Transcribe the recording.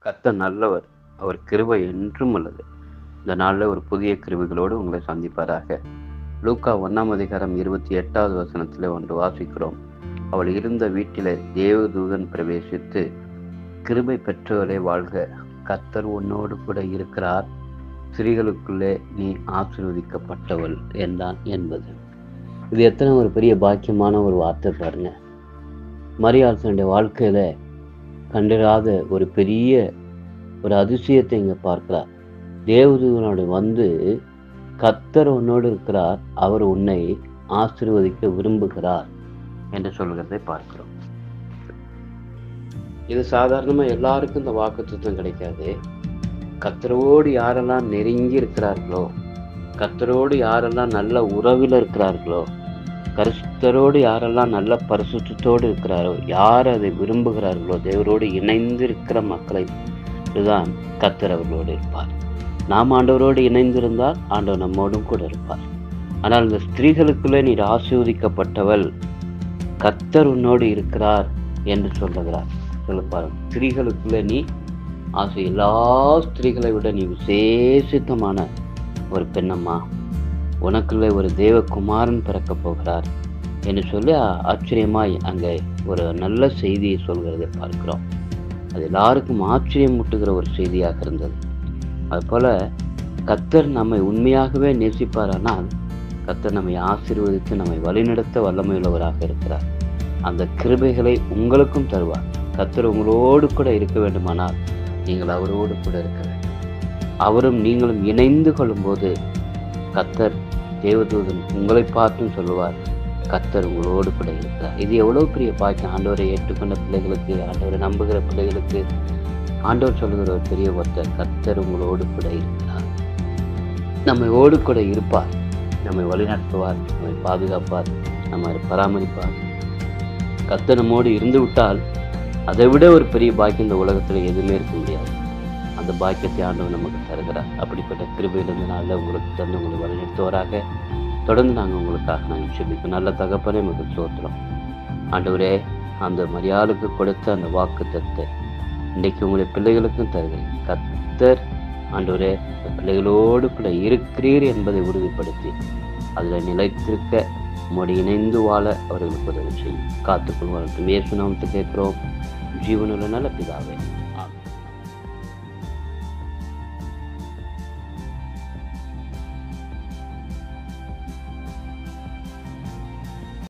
கர்த்தர் நல்லவர். அவர் கிருபை என்றும் உள்ளது. இந்த நாளில் ஒரு புதிய கிருபைகளோடு உங்களை சந்திப்பாராக. லூக்கா 1:28 ஒன்று வாசிக்கிறோம். அவள் இருந்த வீட்டிலே தேவதூதன் பிரவேசித்து, கிருபை பெற்றவரே வாழ்க, கர்த்தர் உன்னோடு கூட இருக்கிறார், ஸ்திரீகளுக்குள்ளே நீ ஆசீர்வதிக்கப்பட்டவள் என்றான் என்பது. இது எத்தனை ஒரு பெரிய பாக்கியமான ஒரு வார்த்தை பாருங்க. மரியாளுடைய வாழ்க்கையில கண்டிராத ஒரு பெரிய ஒரு அதிசயத்தை இங்க பார்க்கிறார். தேவதூதனோடு வந்து, கர்த்தர் உன்னோடு இருக்கிறார், அவர் உன்னை ஆசீர்வதிக்க விரும்புகிறார் என்று சொல்கிறதை பார்க்கிறோம். இது சாதாரணமா எல்லாருக்கும் இந்த வாக்குத்தத்தம் கிடைக்காது. கர்த்தரோடு யாரெல்லாம் நெருங்கி இருக்கிறார்களோ, கர்த்தரோடு யாரெல்லாம் நல்ல உறவில் இருக்கிறார்களோ, கர்த்தரோடு யாரெல்லாம் நல்ல பரிசுத்தத்தோடு இருக்கிறாரோ, யார் அதை விரும்புகிறார்களோ, தேவரோடு இணைந்து இருக்கிற மக்களை தான் கர்த்தர் அவர்களோடு இருப்பார். நாம் ஆண்டவரோடு இணைந்திருந்தால் ஆண்டவர் நம்மோடும் கூட இருப்பார். ஆனால் இந்த ஸ்திரீகளுக்குள்ளே நீர் ஆசீர்வதிக்கப்பட்டவள், கர்த்தர் உன்னோடு இருக்கிறார் என்று சொல்லுகிறார். சொல்லப்பாரு, ஸ்திரீகளுக்குள்ளே நீ எல்லா ஸ்திரீகளை விட நீ விசேஷித்தமான ஒரு பெண்ணம்மா, உனக்குள்ளே ஒரு தேவகுமாரன் பிறக்க போகிறார் என்று சொல்லி ஆச்சரியமாய் அங்கே ஒரு நல்ல செய்தியை சொல்கிறதை பார்க்கிறோம். அது எல்லாருக்கும் ஆச்சரியம் முட்டுகிற ஒரு செய்தியாக இருந்தது. அதுபோல கர்த்தர் நம்மை உண்மையாகவே நேசிப்பாரானால் கர்த்தர் நம்மை ஆசீர்வதித்து நம்மை வழிநடத்த வல்லமையுள்ளவராக இருக்கிறார். அந்த கிருபைகளை உங்களுக்கும் தருவார். கர்த்தர் உங்களோடு கூட இருக்க வேண்டுமானால் நீங்கள் அவரோடு கூட இருக்க வேண்டும். அவரும் நீங்களும் இணைந்து கொள்ளும்போது கர்த்தர் தேவதூதன் உங்களை பார்த்தும் சொல்லுவார், கர்த்தர் உங்களோடு கூட இருக்கிறார். இது எவ்வளவு பெரிய பாக்கியம். ஆண்டவரை ஏற்றுக்கொண்ட பிள்ளைகளுக்கு, ஆண்டவரை நம்புகிற பிள்ளைகளுக்கு ஆண்டவர் சொல்லுகிற ஒரு பெரிய வார்த்தை, கர்த்தர் உங்களோடு கூட இருக்கிறார். நம்மை ஓடு கூட இருப்பார், நம்மை வழிநடத்துவார், நம்மை பாதுகாப்பார், நம்மை பராமரிப்பார். கர்த்தர் நம்மோடு இருந்து விட்டால் அதை விட ஒரு பெரிய பாக்கியம் இந்த உலகத்தில் எதுவுமே இருக்க முடியாது. அந்த பாக்கியத்தை ஆண்டவர் நமக்கு தருகிறார். அப்படிப்பட்ட கிருபையிலிருந்து நாளில் உங்களுக்கு தந்து உங்களை வழிநடத்துவராக. தொடர்ந்து நாங்கள் ஜெபிப்போம். நல்ல தகப்பனே நமக்கு ஸ்தோத்திரம். ஆண்டவரே, அந்த மரியாளுக்கு கொடுத்த அந்த வாக்குத்தத்தத்தை இன்றைக்கு உங்களுடைய பிள்ளைகளுக்கும் தருகிறேன். கர்த்தர் ஆண்டவரே பிள்ளைகளோடு கூட இருக்கிறீர் என்பதை உறுதிப்படுத்தி அதில் நிலைத்திருக்க உம்மோடு இணைந்து வாழ அவர்களுக்கு உதவி செய்யும். காத்துக்கொள்வார்கள். இயேசு நாமத்தில் கேட்கிறோம், ஜீவனுள்ள நல்ல பிதாவே.